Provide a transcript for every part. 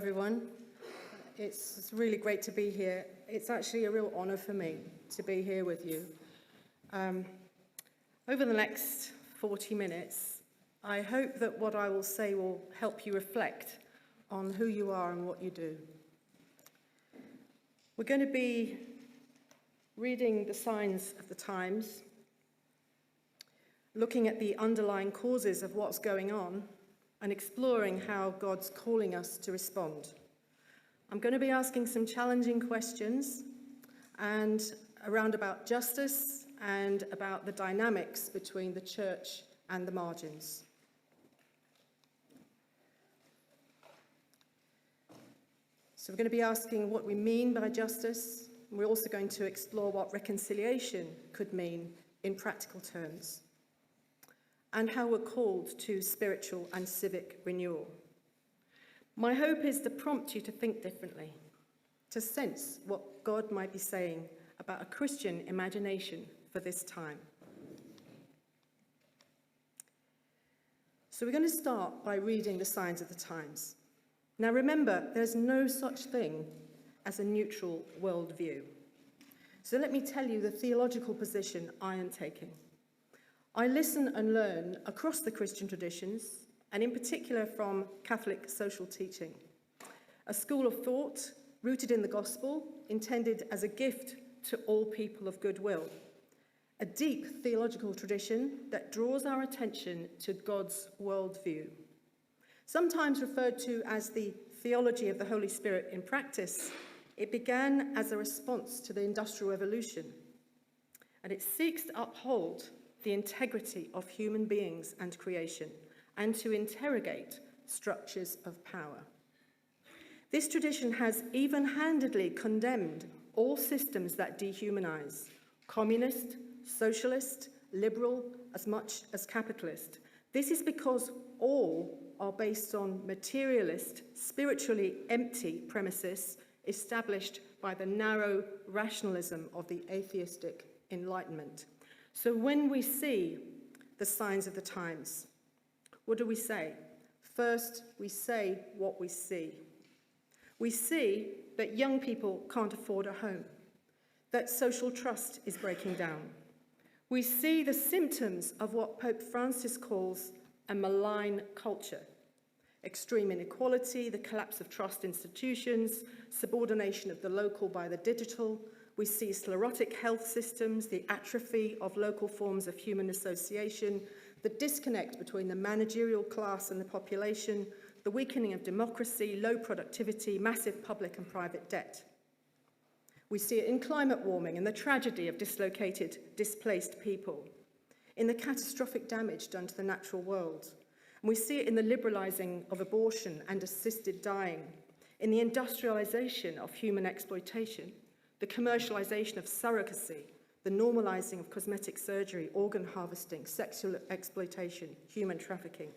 everyone. It's really great to be here. It's actually a real honour for me to be here with you. Over the next 40 minutes, I hope that what I will say will help you reflect on who you are and what you do. We're going to be reading the signs of the times, looking at the underlying causes of what's going on, and exploring how God's calling us to respond. I'm going to be asking some challenging questions and around about justice and about the dynamics between the church and the margins. So we're going to be asking what we mean by justice. We're also going to explore what reconciliation could mean in practical terms, and how we're called to spiritual and civic renewal. My hope is to prompt you to think differently, to sense what God might be saying about a Christian imagination for this time. So we're going to start by reading the signs of the times. Now remember, there's no such thing as a neutral worldview. So let me tell you the theological position I am taking. I listen and learn across the Christian traditions, and in particular from Catholic social teaching, a school of thought rooted in the gospel, intended as a gift to all people of goodwill, a deep theological tradition that draws our attention to God's worldview, sometimes referred to as the theology of the Holy Spirit in practice. It began as a response to the Industrial Revolution, and it seeks to uphold the integrity of human beings and creation, and to interrogate structures of power. This tradition has even-handedly condemned all systems that dehumanize, communist, socialist, liberal, as much as capitalist. This is because all are based on materialist, spiritually empty premises established by the narrow rationalism of the atheistic Enlightenment. So when we see the signs of the times, what do we say? First, we say what we see. We see that young people can't afford a home, that social trust is breaking down. We see the symptoms of what Pope Francis calls a malign culture: extreme inequality, the collapse of trust institutions, subordination of the local by the digital. We see sclerotic health systems, the atrophy of local forms of human association, the disconnect between the managerial class and the population, the weakening of democracy, low productivity, massive public and private debt. We see it in climate warming and the tragedy of dislocated, displaced people, in the catastrophic damage done to the natural world. And we see it in the liberalising of abortion and assisted dying, in the industrialisation of human exploitation, the commercialisation of surrogacy, the normalising of cosmetic surgery, organ harvesting, sexual exploitation, human trafficking.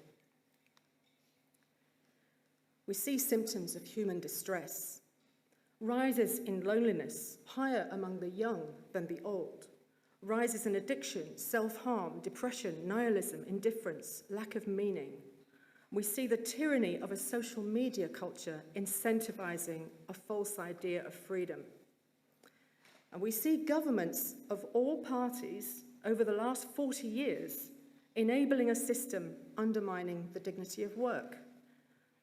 We see symptoms of human distress, rises in loneliness, higher among the young than the old, rises in addiction, self-harm, depression, nihilism, indifference, lack of meaning. We see the tyranny of a social media culture incentivizing a false idea of freedom. And we see governments of all parties over the last 40 years enabling a system undermining the dignity of work,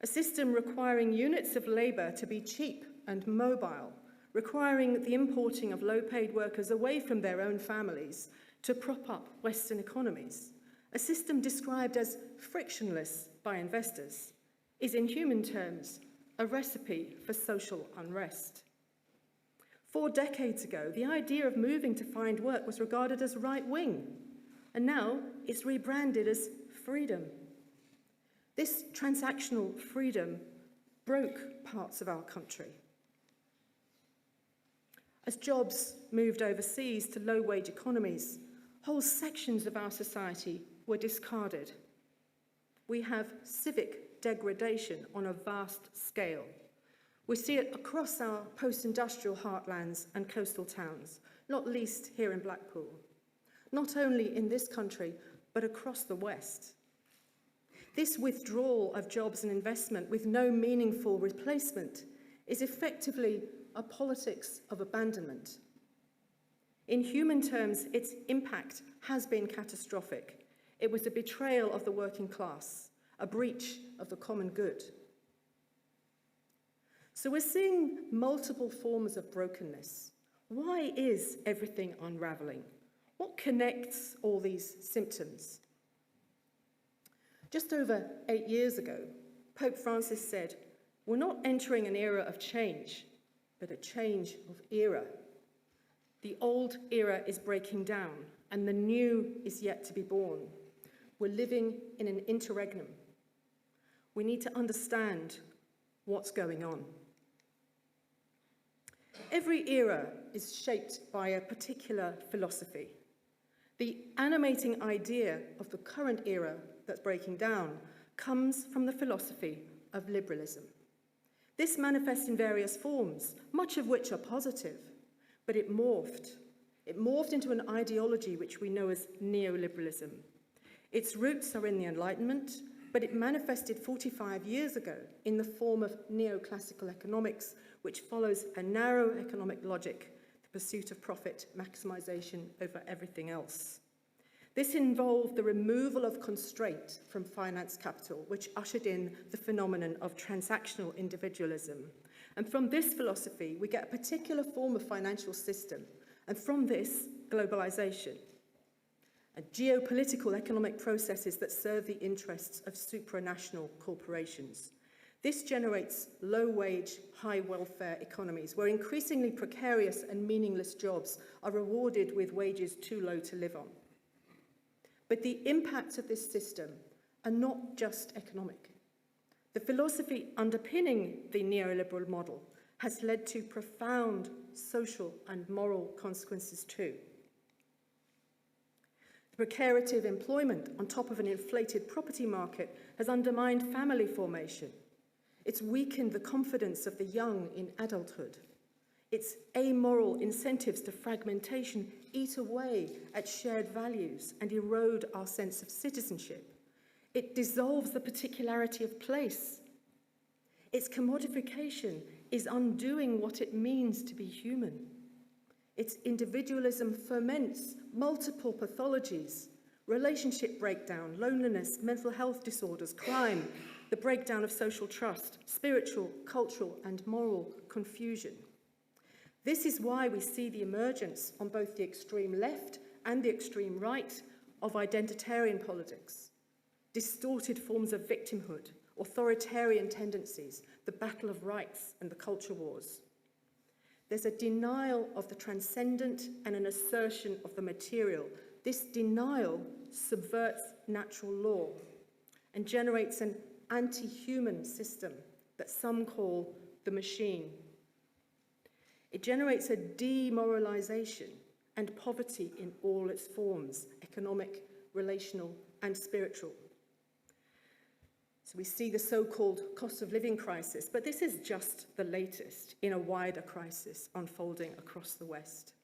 a system requiring units of labour to be cheap and mobile, requiring the importing of low-paid workers away from their own families to prop up Western economies, a system described as frictionless by investors, is in human terms a recipe for social unrest. 4 decades ago, the idea of moving to find work was regarded as right-wing, and now it's rebranded as freedom. This transactional freedom broke parts of our country. As jobs moved overseas to low-wage economies, whole sections of our society were discarded. We have civic degradation on a vast scale. We see it across our post-industrial heartlands and coastal towns, not least here in Blackpool. Not only in this country, but across the West. This withdrawal of jobs and investment with no meaningful replacement is effectively a politics of abandonment. In human terms, its impact has been catastrophic. It was a betrayal of the working class, a breach of the common good. So we're seeing multiple forms of brokenness. Why is everything unraveling? What connects all these symptoms? Just over 8 years ago, Pope Francis said, "We're not entering an era of change, but a change of era. The old era is breaking down, and the new is yet to be born. We're living in an interregnum. We need to understand what's going on." Every era is shaped by a particular philosophy. The animating idea of the current era that's breaking down comes from the philosophy of liberalism. This manifests in various forms, much of which are positive, but it morphed. It morphed into an ideology which we know as neoliberalism. Its roots are in the Enlightenment, but it manifested 45 years ago in the form of neoclassical economics, which follows a narrow economic logic, the pursuit of profit maximization over everything else. This involved the removal of constraint from finance capital, which ushered in the phenomenon of transactional individualism. And from this philosophy, we get a particular form of financial system, and from this, globalization, and geopolitical economic processes that serve the interests of supranational corporations. This generates low-wage, high-welfare economies where increasingly precarious and meaningless jobs are rewarded with wages too low to live on. But the impacts of this system are not just economic. The philosophy underpinning the neoliberal model has led to profound social and moral consequences too. The precarity of employment on top of an inflated property market has undermined family formation. It's weakened the confidence of the young in adulthood. Its amoral incentives to fragmentation eat away at shared values and erode our sense of citizenship. It dissolves the particularity of place. Its commodification is undoing what it means to be human. Its individualism ferments multiple pathologies: relationship breakdown, loneliness, mental health disorders, crime, the breakdown of social trust, spiritual, cultural, and moral confusion. This is why we see the emergence on both the extreme left and the extreme right of identitarian politics, distorted forms of victimhood, authoritarian tendencies, the battle of rights, and the culture wars. There's a denial of the transcendent and an assertion of the material. This denial subverts natural law and generates an anti-human system that some call the machine. It generates a demoralization and poverty in all its forms: economic, relational, and spiritual. So we see the so-called cost of living crisis, but this is just the latest in a wider crisis unfolding across the West.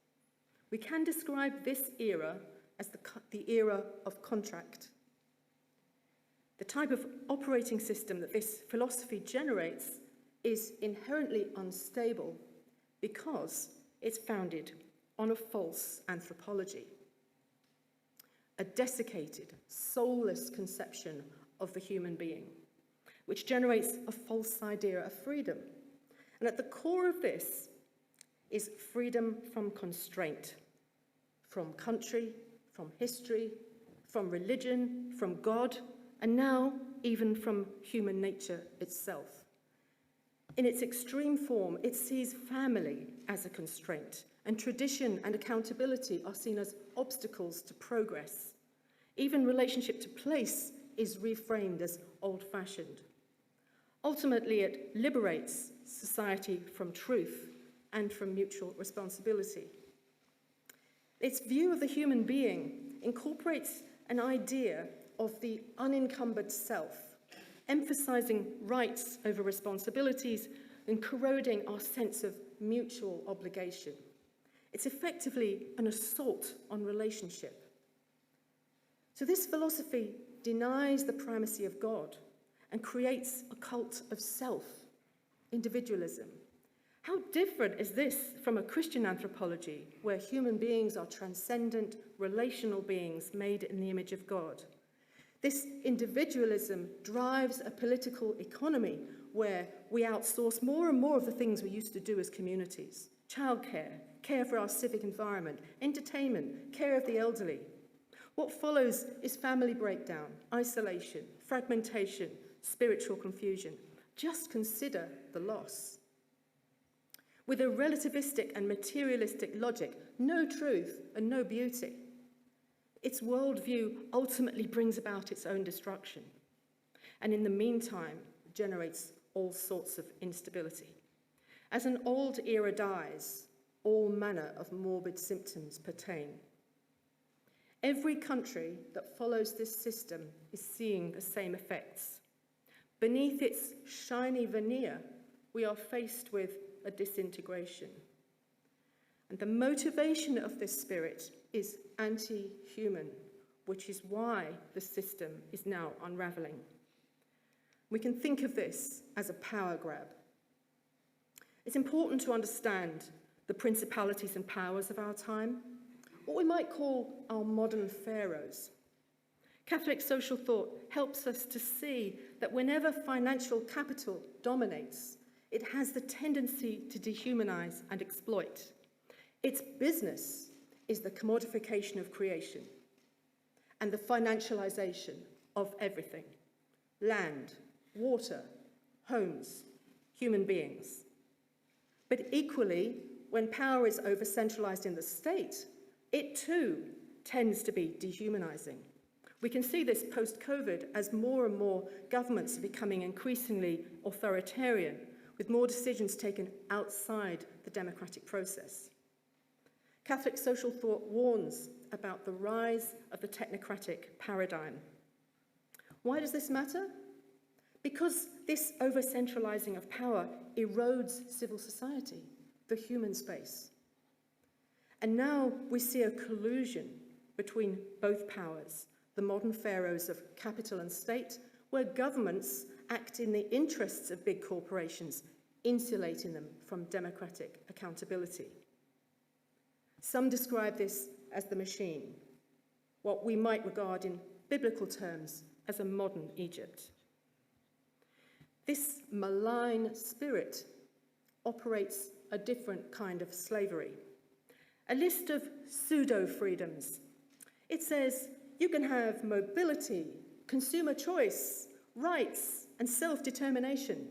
We can describe this era as the era of contract. The type of operating system that this philosophy generates is inherently unstable because it's founded on a false anthropology, a desiccated, soulless conception of the human being, which generates a false idea of freedom. And at the core of this is freedom from constraint, from country, from history, from religion, from God, and now even from human nature itself. In its extreme form, it sees family as a constraint, and tradition and accountability are seen as obstacles to progress. Even relationship to place is reframed as old-fashioned. Ultimately, it liberates society from truth and from mutual responsibility. Its view of the human being incorporates an idea of the unencumbered self, emphasizing rights over responsibilities and corroding our sense of mutual obligation. It's effectively an assault on relationship. So this philosophy denies the primacy of God and creates a cult of self, individualism. How different is this from a Christian anthropology where human beings are transcendent, relational beings made in the image of God? This individualism drives a political economy where we outsource more and more of the things we used to do as communities. Childcare, care for our civic environment, entertainment, care of the elderly. What follows is family breakdown, isolation, fragmentation, spiritual confusion. Just consider the loss. With a relativistic and materialistic logic, no truth and no beauty. Its worldview ultimately brings about its own destruction, and in the meantime generates all sorts of instability. As an old era dies, all manner of morbid symptoms pertain. Every country that follows this system is seeing the same effects. Beneath its shiny veneer, we are faced with a disintegration. And the motivation of this spirit is anti-human, which is why the system is now unraveling. We can think of this as a power grab. It's important to understand the principalities and powers of our time, what we might call our modern pharaohs. Catholic social thought helps us to see that whenever financial capital dominates, it has the tendency to dehumanize and exploit. Its business is the commodification of creation and the financialization of everything: land, water, homes, human beings. But equally, when power is over-centralized in the state, it too tends to be dehumanizing. We can see this post-COVID as more and more governments are becoming increasingly authoritarian, with more decisions taken outside the democratic process. Catholic social thought warns about the rise of the technocratic paradigm. Why does this matter? Because this over-centralizing of power erodes civil society, the human space. And now we see a collusion between both powers, the modern pharaohs of capital and state, where governments act in the interests of big corporations, insulating them from democratic accountability. Some describe this as the machine, what we might regard in biblical terms as a modern Egypt. This malign spirit operates a different kind of slavery. A list of pseudo-freedoms. It says you can have mobility, consumer choice, rights, and self-determination.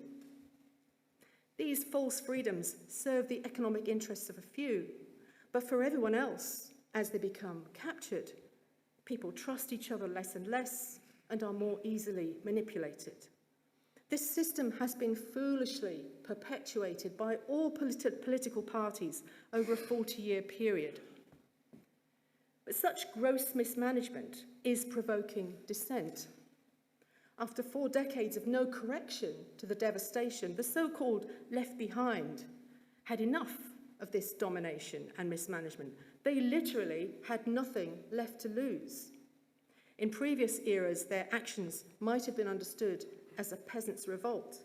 These false freedoms serve the economic interests of a few, but for everyone else, as they become captured, people trust each other less and less and are more easily manipulated. This system has been foolishly perpetuated by all political parties over a 40-year period. But such gross mismanagement is provoking dissent. After 4 decades of no correction to the devastation, the so-called left behind had enough of this domination and mismanagement. They literally had nothing left to lose. In previous eras, their actions might have been understood as a peasant's revolt.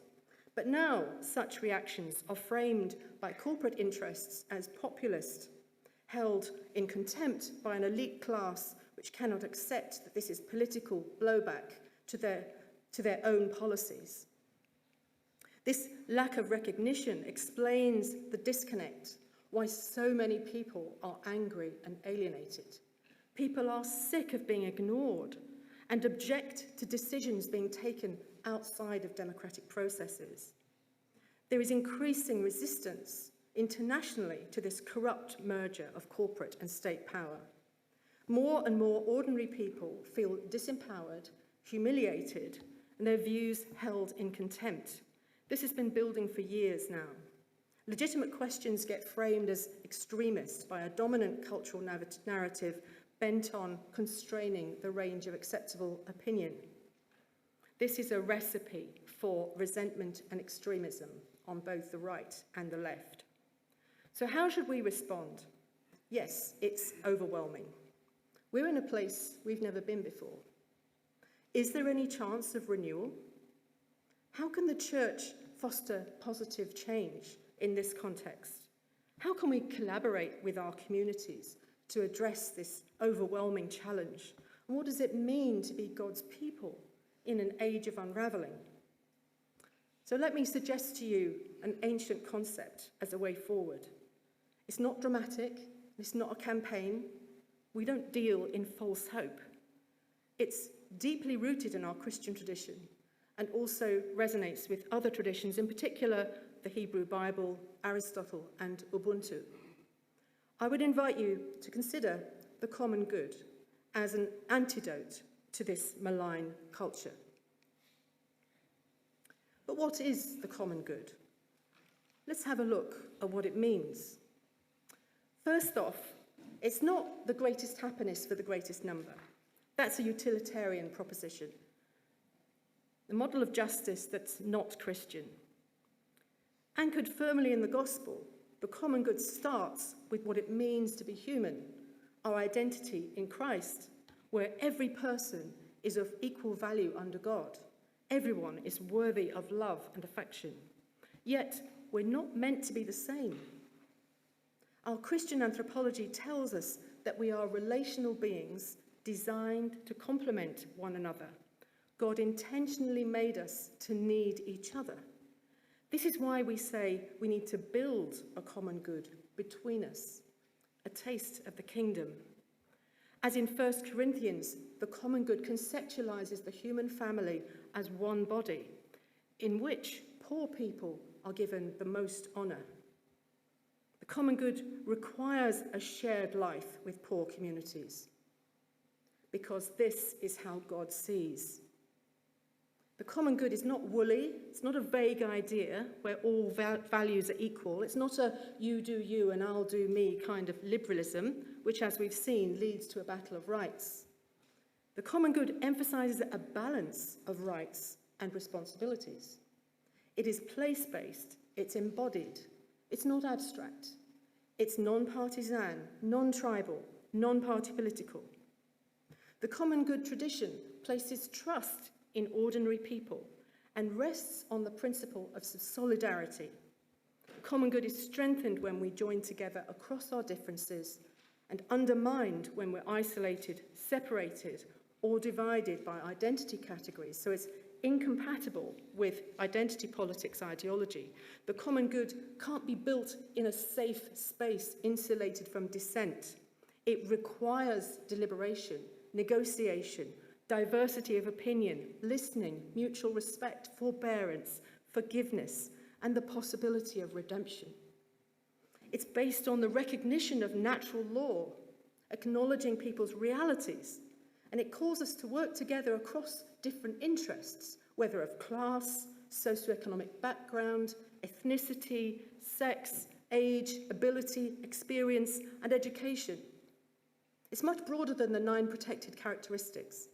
But now such reactions are framed by corporate interests as populist, held in contempt by an elite class which cannot accept that this is political blowback to their own policies. This lack of recognition explains the disconnect, why so many people are angry and alienated. People are sick of being ignored and object to decisions being taken outside of democratic processes. There is increasing resistance internationally to this corrupt merger of corporate and state power. More and more ordinary people feel disempowered, humiliated, and their views held in contempt. This has been building for years now. Legitimate questions get framed as extremist by a dominant cultural narrative bent on constraining the range of acceptable opinion. This is a recipe for resentment and extremism on both the right and the left. So how should we respond? Yes, it's overwhelming. We're in a place we've never been before. Is there any chance of renewal? How can the church foster positive change in this context? How can we collaborate with our communities to address this overwhelming challenge? And what does it mean to be God's people in an age of unraveling? So let me suggest to you an ancient concept as a way forward. It's not dramatic, it's not a campaign. We don't deal in false hope. It's deeply rooted in our Christian tradition and also resonates with other traditions, in particular the Hebrew Bible, Aristotle, and Ubuntu. I would invite you to consider the common good as an antidote to this malign culture. But what is the common good? Let's have a look at what it means. First off, it's not the greatest happiness for the greatest number. That's a utilitarian proposition. A model of justice that's not Christian. Anchored firmly in the gospel, the common good starts with what it means to be human, our identity in Christ, where every person is of equal value under God. Everyone is worthy of love and affection. Yet, we're not meant to be the same. Our Christian anthropology tells us that we are relational beings designed to complement one another. God intentionally made us to need each other. This is why we say we need to build a common good between us, a taste of the kingdom. As in 1 Corinthians, the common good conceptualizes the human family as one body, in which poor people are given the most honor. The common good requires a shared life with poor communities, because this is how God sees. The common good is not woolly, it's not a vague idea where all values are equal, it's not a you do you and I'll do me kind of liberalism, which as we've seen leads to a battle of rights. The common good emphasizes a balance of rights and responsibilities. It is place-based, it's embodied, it's not abstract, it's non-partisan, non-tribal, non-party political. The common good tradition places trust in ordinary people and rests on the principle of solidarity. Common good is strengthened when we join together across our differences and undermined when we're isolated, separated, or divided by identity categories. So it's incompatible with identity politics ideology. The common good can't be built in a safe space insulated from dissent. It requires deliberation, negotiation, diversity of opinion, listening, mutual respect, forbearance, forgiveness, and the possibility of redemption. It's based on the recognition of natural law, acknowledging people's realities, and it calls us to work together across different interests, whether of class, socioeconomic background, ethnicity, sex, age, ability, experience, and education. It's much broader than the 9 protected characteristics.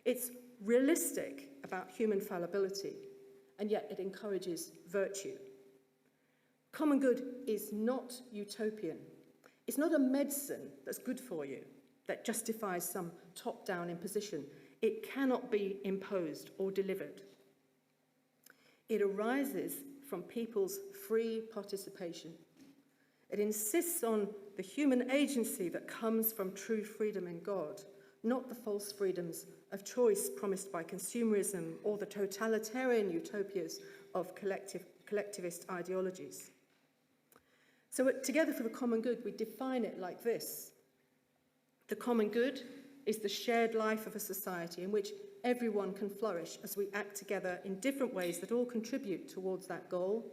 It's realistic about human fallibility, and yet it encourages virtue. Common good is not utopian. It's not a medicine that's good for you, that justifies some top-down imposition. It cannot be imposed or delivered. It arises from people's free participation. It insists on the human agency that comes from true freedom in God, not the false freedoms of choice promised by consumerism or the totalitarian utopias of collectivist ideologies. So Together for the Common Good, we define it like this. The common good is the shared life of a society in which everyone can flourish as we act together in different ways that all contribute towards that goal,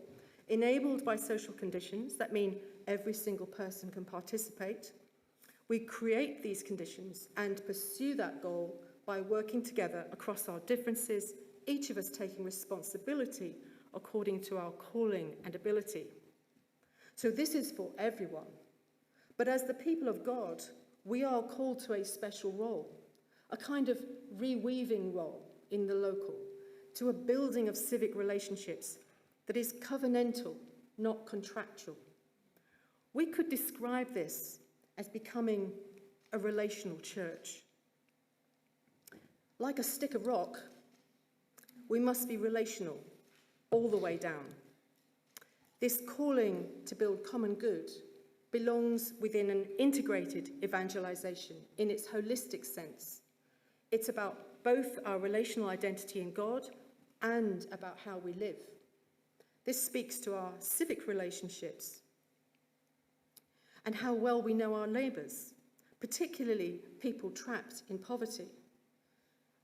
enabled by social conditions that mean every single person can participate. We create these conditions and pursue that goal by working together across our differences, each of us taking responsibility according to our calling and ability. So this is for everyone. But as the people of God, we are called to a special role, a kind of reweaving role in the local, to a building of civic relationships that is covenantal, not contractual. We could describe this as becoming a relational church. Like a stick of rock, we must be relational all the way down. This calling to build common good belongs within an integrated evangelization in its holistic sense. It's about both our relational identity in God and about how we live. This speaks to our civic relationships and how well we know our neighbours, particularly people trapped in poverty.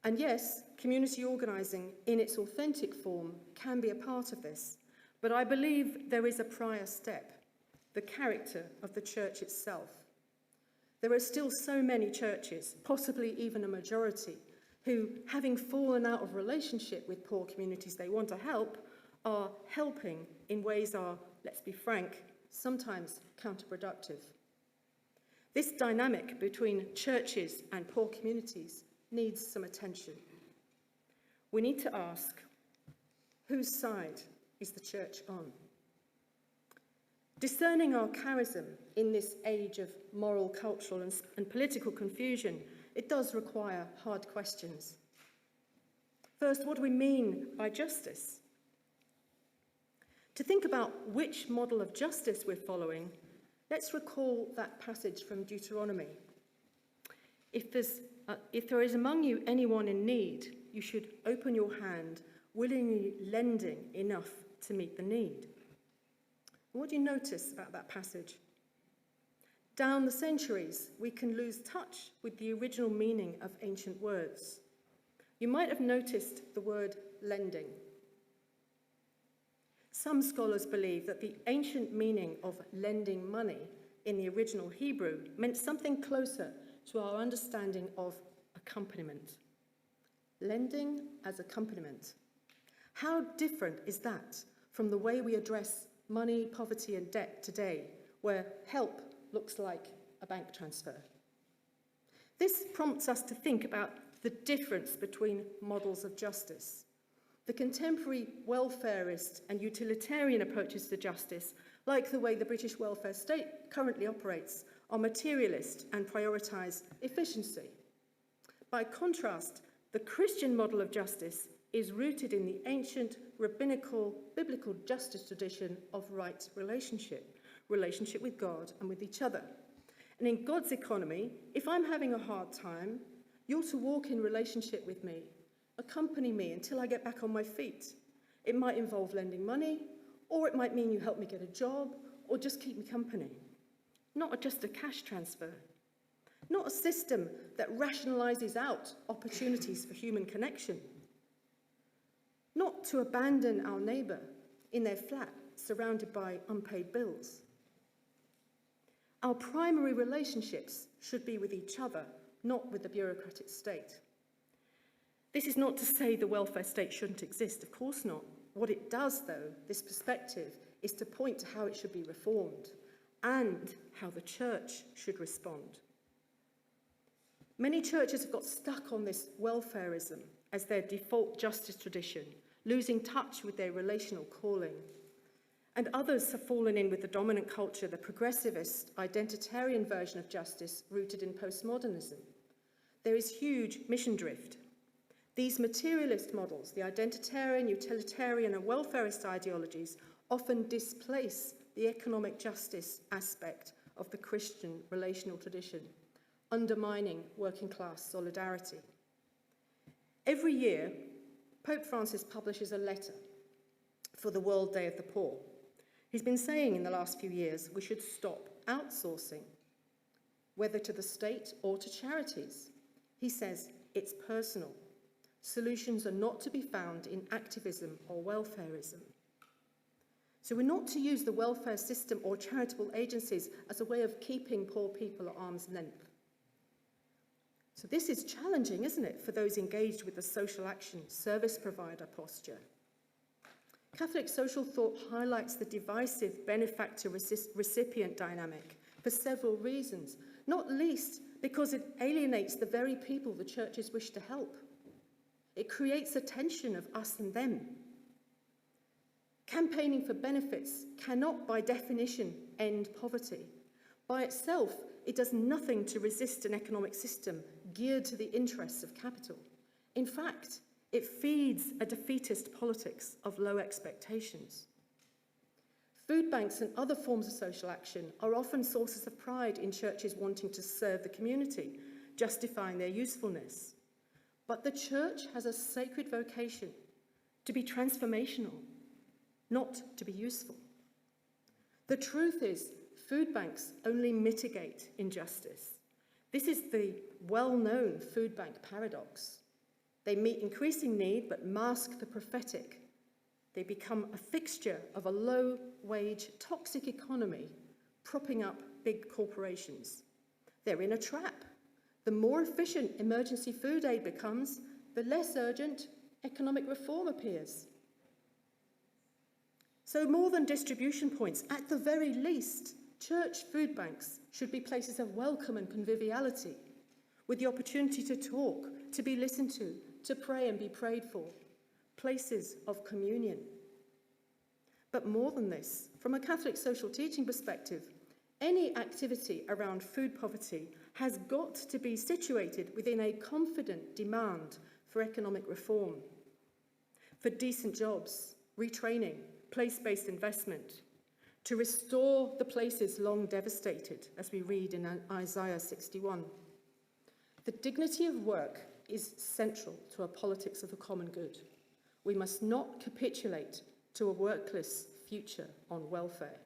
And yes, community organising in its authentic form can be a part of this, but I believe there is a prior step, the character of the church itself. There are still so many churches, possibly even a majority, who, having fallen out of relationship with poor communities they want to help, are helping in ways are, let's be frank, sometimes counterproductive. This dynamic between churches and poor communities needs some attention. We need to ask, whose side is the church on? Discerning our charism in this age of moral, cultural and political confusion, it does require hard questions. First, what do we mean by justice? To think about which model of justice we're following, let's recall that passage from Deuteronomy. If there is among you anyone in need, you should open your hand, willingly lending enough to meet the need. What do you notice about that passage? Down the centuries, we can lose touch with the original meaning of ancient words. You might have noticed the word lending. Some scholars believe that the ancient meaning of lending money in the original Hebrew meant something closer to our understanding of accompaniment. Lending as accompaniment. How different is that from the way we address money, poverty and debt today, where help looks like a bank transfer? This prompts us to think about the difference between models of justice. The contemporary welfarist and utilitarian approaches to justice, like the way the British welfare state currently operates, are materialist and prioritise efficiency. By contrast, the Christian model of justice is rooted in the ancient rabbinical biblical justice tradition of right relationship with God and with each other. And in God's economy, if I'm having a hard time, you're to walk in relationship with me, accompany me until I get back on my feet. It might involve lending money, or it might mean you help me get a job, or just keep me company. Not just a cash transfer. Not a system that rationalises out opportunities for human connection. Not to abandon our neighbour in their flat, surrounded by unpaid bills. Our primary relationships should be with each other, not with the bureaucratic state. This is not to say the welfare state shouldn't exist, of course not. What it does, though, this perspective, is to point to how it should be reformed and how the church should respond. Many churches have got stuck on this welfarism as their default justice tradition, losing touch with their relational calling. And others have fallen in with the dominant culture, the progressivist, identitarian version of justice rooted in postmodernism. There is huge mission drift. These materialist models, the identitarian, utilitarian and welfarist ideologies, often displace the economic justice aspect of the Christian relational tradition, undermining working class solidarity. Every year, Pope Francis publishes a letter for the World Day of the Poor. He's been saying in the last few years we should stop outsourcing, whether to the state or to charities. He says it's personal. Solutions are not to be found in activism or welfarism. So we're not to use the welfare system or charitable agencies as a way of keeping poor people at arm's length. So this is challenging, isn't it, for those engaged with the social action service provider posture. Catholic social thought highlights the divisive benefactor-recipient dynamic for several reasons, not least because it alienates the very people the churches wish to help. It creates a tension of us and them. Campaigning for benefits cannot, by definition, end poverty. By itself, it does nothing to resist an economic system geared to the interests of capital. In fact, it feeds a defeatist politics of low expectations. Food banks and other forms of social action are often sources of pride in churches wanting to serve the community, justifying their usefulness. But the church has a sacred vocation to be transformational, not to be useful. The truth is, food banks only mitigate injustice. This is the well-known food bank paradox. They meet increasing need but mask the prophetic. They become a fixture of a low-wage, toxic economy, propping up big corporations. They're in a trap. The more efficient emergency food aid becomes, the less urgent economic reform appears. So more than distribution points, at the very least, church food banks should be places of welcome and conviviality, with the opportunity to talk, to be listened to pray and be prayed for, places of communion. But more than this, from a Catholic social teaching perspective, any activity around food poverty has got to be situated within a confident demand for economic reform, for decent jobs, retraining, place-based investment, to restore the places long devastated, as we read in Isaiah 61. The dignity of work is central to a politics of the common good. We must not capitulate to a workless future on welfare.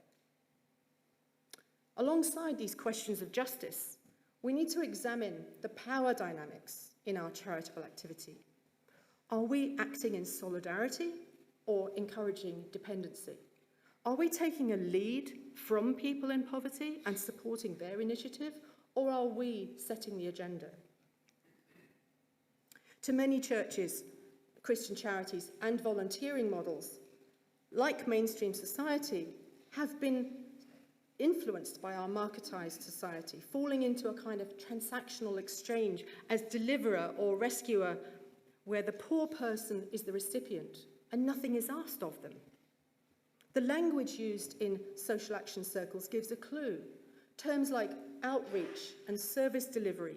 Alongside these questions of justice, we need to examine the power dynamics in our charitable activity. Are we acting in solidarity or encouraging dependency? Are we taking a lead from people in poverty and supporting their initiative, or are we setting the agenda? To many churches, Christian charities and volunteering models, like mainstream society, have been influenced by our marketized society, falling into a kind of transactional exchange as deliverer or rescuer, where the poor person is the recipient and nothing is asked of them. The language used in social action circles gives a clue. Terms like outreach and service delivery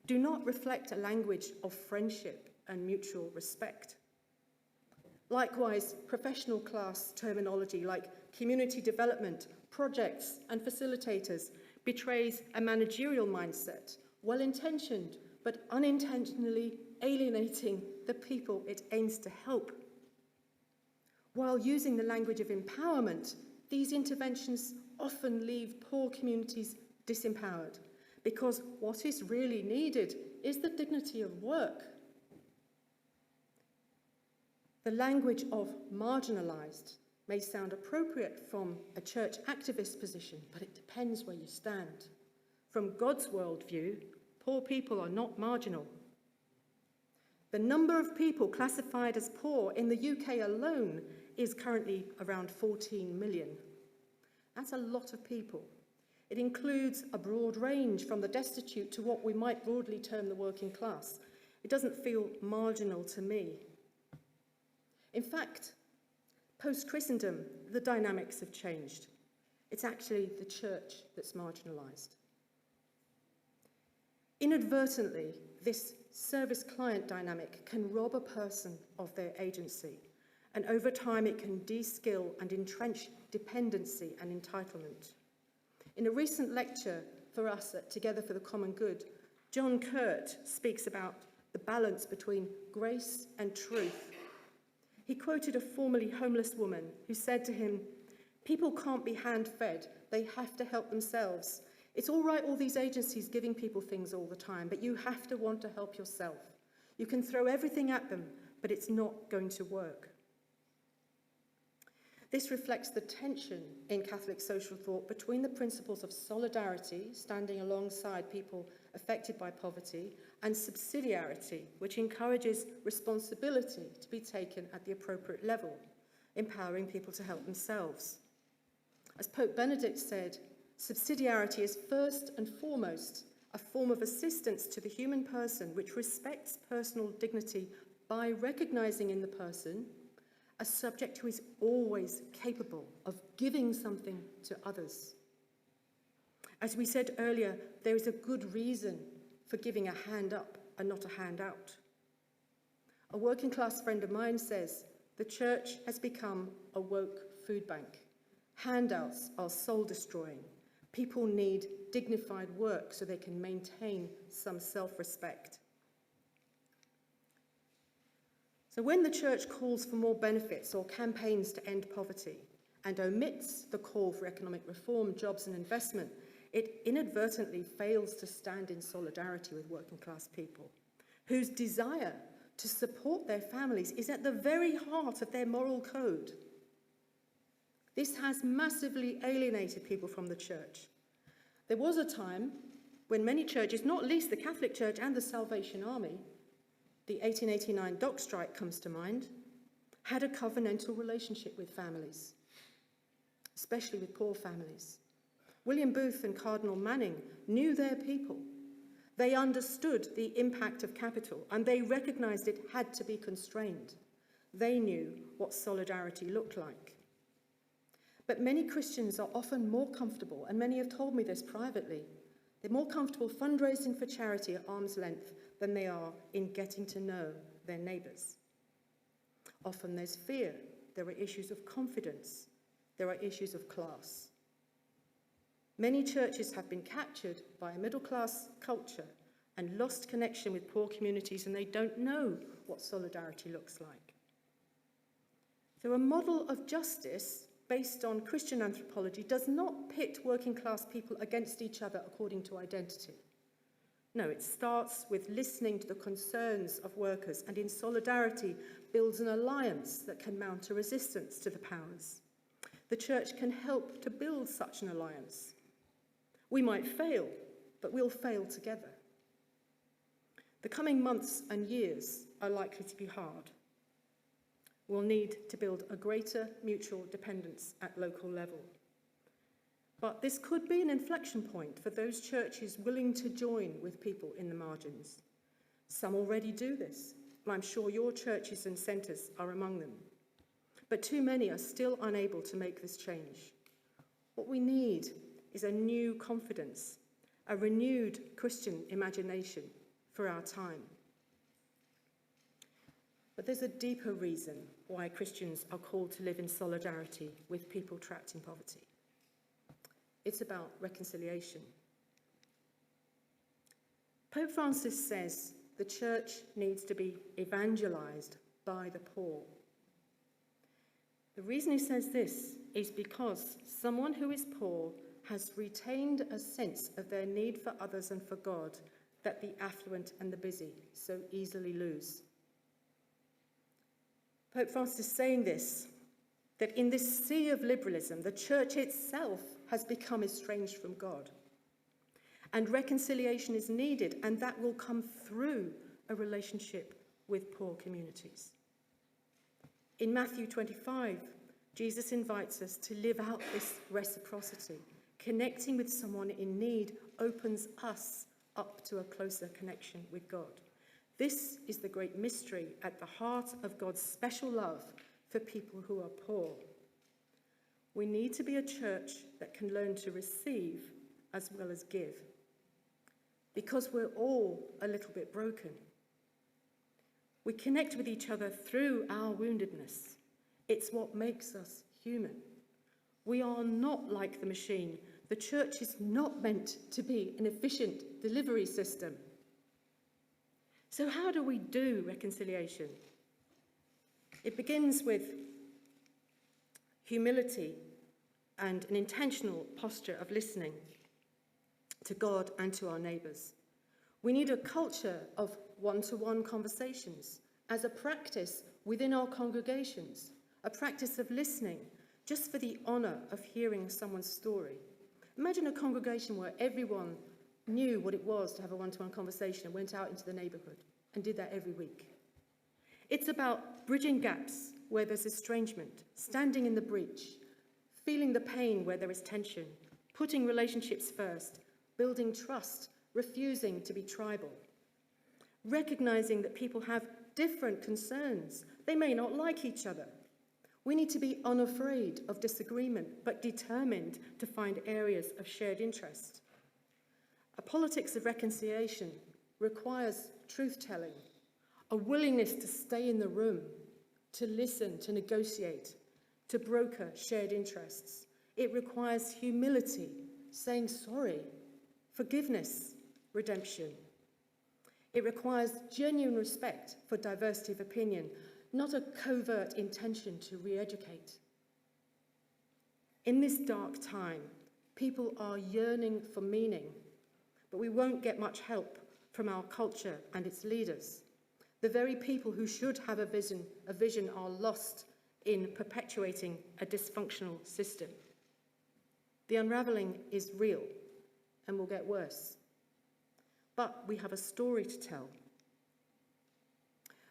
do not reflect a language of friendship and mutual respect. Likewise, professional class terminology like community development, projects and facilitators betrays a managerial mindset, well-intentioned but unintentionally alienating the people it aims to help. While using the language of empowerment, these interventions often leave poor communities disempowered, because what is really needed is the dignity of work. The language of marginalised may sound appropriate from a church activist position, but it depends where you stand. From God's worldview, poor people are not marginal. The number of people classified as poor in the UK alone is currently around 14 million. That's a lot of people. It includes a broad range from the destitute to what we might broadly term the working class. It doesn't feel marginal to me. In fact, post-Christendom, the dynamics have changed. It's actually the church that's marginalised. Inadvertently, this service-client dynamic can rob a person of their agency, and over time it can de-skill and entrench dependency and entitlement. In a recent lecture for us at Together for the Common Good, John Curt speaks about the balance between grace and truth. He quoted a formerly homeless woman who said to him, "People can't be hand-fed, they have to help themselves. It's all right, all these agencies giving people things all the time, but you have to want to help yourself. You can throw everything at them, but it's not going to work." This reflects the tension in Catholic social thought between the principles of solidarity, standing alongside people affected by poverty, and subsidiarity, which encourages responsibility to be taken at the appropriate level, empowering people to help themselves. As Pope Benedict said, subsidiarity is first and foremost a form of assistance to the human person which respects personal dignity by recognising in the person a subject who is always capable of giving something to others. As we said earlier, there is a good reason for giving a hand up and not a hand out. A working class friend of mine says, the church has become a woke food bank. Handouts are soul destroying. People need dignified work so they can maintain some self-respect. So when the church calls for more benefits or campaigns to end poverty and omits the call for economic reform, jobs and investment, it inadvertently fails to stand in solidarity with working class people whose desire to support their families is at the very heart of their moral code. This has massively alienated people from the church. There was a time when many churches, not least the Catholic Church and the Salvation Army, the 1889 dock strike comes to mind, had a covenantal relationship with families, especially with poor families. William Booth and Cardinal Manning knew their people. They understood the impact of capital and they recognized it had to be constrained. They knew what solidarity looked like. But many Christians are often more comfortable, and many have told me this privately, they're more comfortable fundraising for charity at arm's length than they are in getting to know their neighbours. Often there's fear, there are issues of confidence, there are issues of class. Many churches have been captured by a middle-class culture and lost connection with poor communities, and they don't know what solidarity looks like. So a model of justice based on Christian anthropology does not pit working class people against each other according to identity. No, it starts with listening to the concerns of workers and in solidarity builds an alliance that can mount a resistance to the powers. The church can help to build such an alliance. We might fail, but we'll fail together. The coming months and years are likely to be hard. We'll need to build a greater mutual dependence at local level. But this could be an inflection point for those churches willing to join with people in the margins. Some already do this, and I'm sure your churches and centres are among them. But too many are still unable to make this change. What we need is a new confidence, a renewed Christian imagination for our time. But there's a deeper reason why Christians are called to live in solidarity with people trapped in poverty. It's about reconciliation. Pope Francis says the church needs to be evangelized by the poor. The reason he says this is because someone who is poor has retained a sense of their need for others and for God that the affluent and the busy so easily lose. Pope Francis is saying this, that in this sea of liberalism, the church itself has become estranged from God. And reconciliation is needed, and that will come through a relationship with poor communities. In Matthew 25, Jesus invites us to live out this reciprocity. Connecting with someone in need opens us up to a closer connection with God. This is the great mystery at the heart of God's special love for people who are poor. We need to be a church that can learn to receive as well as give, because we're all a little bit broken. We connect with each other through our woundedness. It's what makes us human. We are not like the machine. The church is not meant to be an efficient delivery system. So how do we do reconciliation? It begins with humility and an intentional posture of listening to God and to our neighbours. We need a culture of one-to-one conversations as a practice within our congregations, a practice of listening just for the honour of hearing someone's story. Imagine a congregation where everyone knew what it was to have a one-to-one conversation and went out into the neighbourhood and did that every week. It's about bridging gaps where there's estrangement, standing in the breach, feeling the pain where there is tension, putting relationships first, building trust, refusing to be tribal, recognizing that people have different concerns. They may not like each other. We need to be unafraid of disagreement, but determined to find areas of shared interest. A politics of reconciliation requires truth-telling, a willingness to stay in the room, to listen, to negotiate, to broker shared interests. It requires humility, saying sorry, forgiveness, redemption. It requires genuine respect for diversity of opinion, not a covert intention to re-educate. In this dark time, people are yearning for meaning, but we won't get much help from our culture and its leaders. The very people who should have a vision are lost in perpetuating a dysfunctional system. The unravelling is real and will get worse. But we have a story to tell.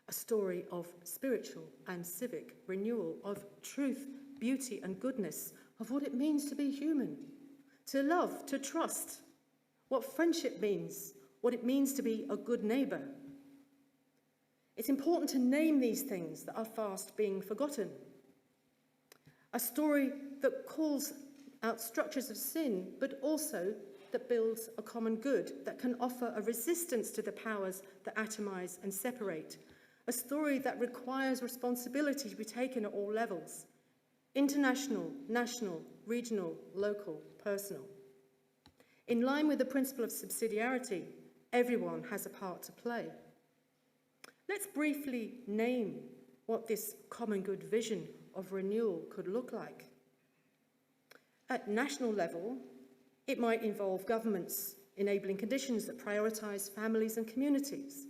A story of spiritual and civic renewal, of truth, beauty and goodness, of what it means to be human, to love, to trust, what friendship means, what it means to be a good neighbour. It's important to name these things that are fast being forgotten. A story that calls out structures of sin, but also that builds a common good, that can offer a resistance to the powers that atomise and separate. A story that requires responsibility to be taken at all levels: international, national, regional, local, personal. In line with the principle of subsidiarity, everyone has a part to play. Let's briefly name what this common good vision of renewal could look like. At national level, it might involve governments enabling conditions that prioritise families and communities.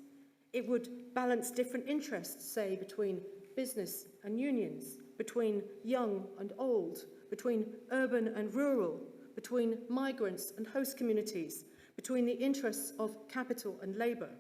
It would balance different interests, say, between business and unions, between young and old, between urban and rural, between migrants and host communities, between the interests of capital and labour.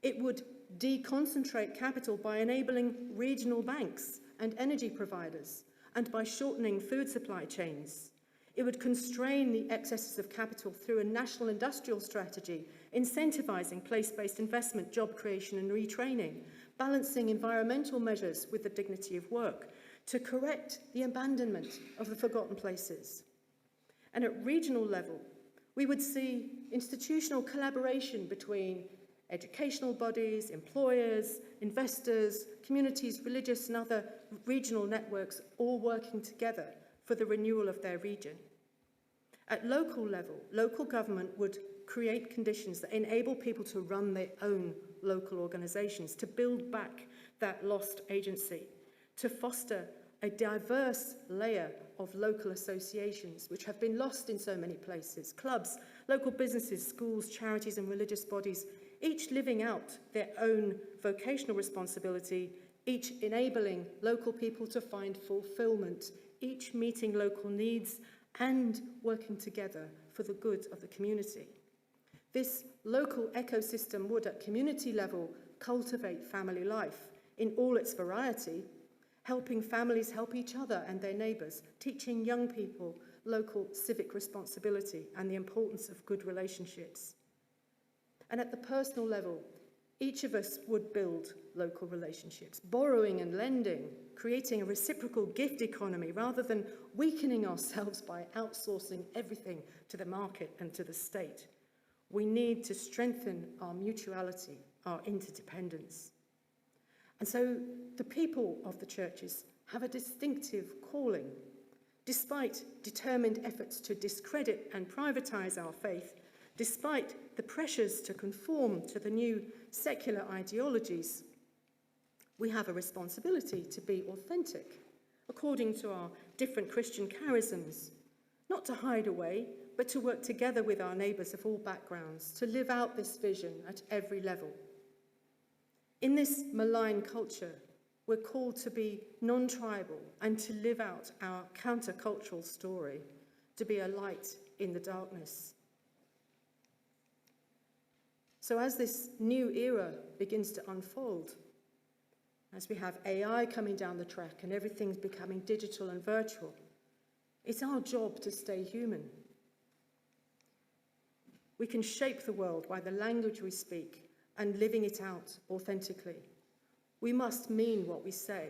It would deconcentrate capital by enabling regional banks and energy providers, and by shortening food supply chains. It would constrain the excesses of capital through a national industrial strategy, incentivising place-based investment, job creation and retraining, balancing environmental measures with the dignity of work, to correct the abandonment of the forgotten places. And at regional level, we would see institutional collaboration between educational bodies, employers, investors, communities, religious and other regional networks, all working together for the renewal of their region. At local level, local government would create conditions that enable people to run their own local organisations, to build back that lost agency, to foster a diverse layer of local associations which have been lost in so many places: clubs, local businesses, schools, charities and religious bodies, each living out their own vocational responsibility, each enabling local people to find fulfilment, each meeting local needs and working together for the good of the community. This local ecosystem would, at community level, cultivate family life in all its variety, helping families help each other and their neighbours, teaching young people local civic responsibility and the importance of good relationships. And at the personal level, each of us would build local relationships, borrowing and lending, creating a reciprocal gift economy rather than weakening ourselves by outsourcing everything to the market and to the state. We need to strengthen our mutuality, our interdependence. And so the people of the churches have a distinctive calling. Despite determined efforts to discredit and privatise our faith, despite the pressures to conform to the new secular ideologies, we have a responsibility to be authentic, according to our different Christian charisms, not to hide away, but to work together with our neighbours of all backgrounds, to live out this vision at every level. In this malign culture, we're called to be non-tribal and to live out our countercultural story, to be a light in the darkness. So as this new era begins to unfold, as we have AI coming down the track and everything's becoming digital and virtual, it's our job to stay human. We can shape the world by the language we speak and living it out authentically. We must mean what we say.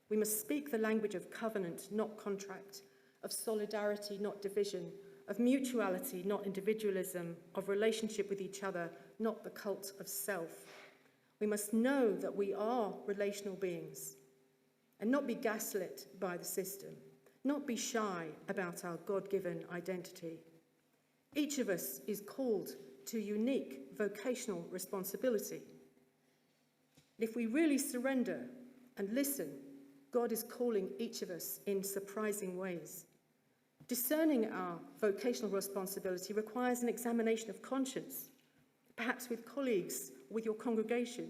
We must speak the language of covenant, not contract, of solidarity, not division, of mutuality, not individualism, of relationship with each other, not the cult of self. We must know that we are relational beings and not be gaslit by the system, not be shy about our God-given identity. Each of us is called to unique vocational responsibility. If we really surrender and listen, God is calling each of us in surprising ways. Discerning our vocational responsibility requires an examination of conscience, perhaps with colleagues, with your congregation.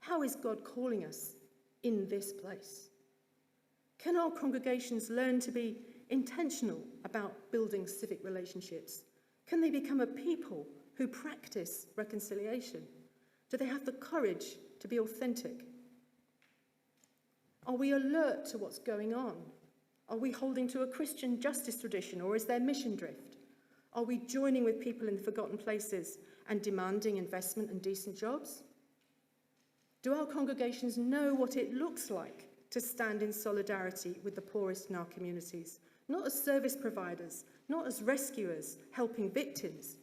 How is God calling us in this place? Can our congregations learn to be intentional about building civic relationships? Can they become a people who practice reconciliation? Do they have the courage to be authentic? Are we alert to what's going on? Are we holding to a Christian justice tradition, or is there mission drift? Are we joining with people in the forgotten places and demanding investment and decent jobs? Do our congregations know what it looks like to stand in solidarity with the poorest in our communities, not as service providers, not as rescuers helping victims,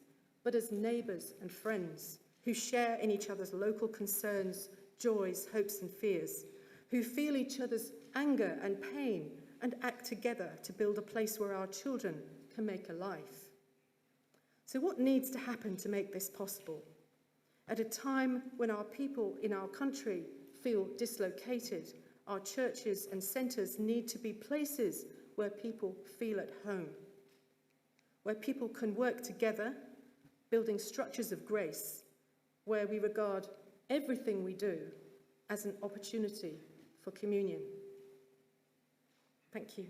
but as neighbours and friends who share in each other's local concerns, joys, hopes and fears, who feel each other's anger and pain and act together to build a place where our children can make a life? So what needs to happen to make this possible? At a time when our people in our country feel dislocated, our churches and centres need to be places where people feel at home, where people can work together, building structures of grace, where we regard everything we do as an opportunity for communion. Thank you.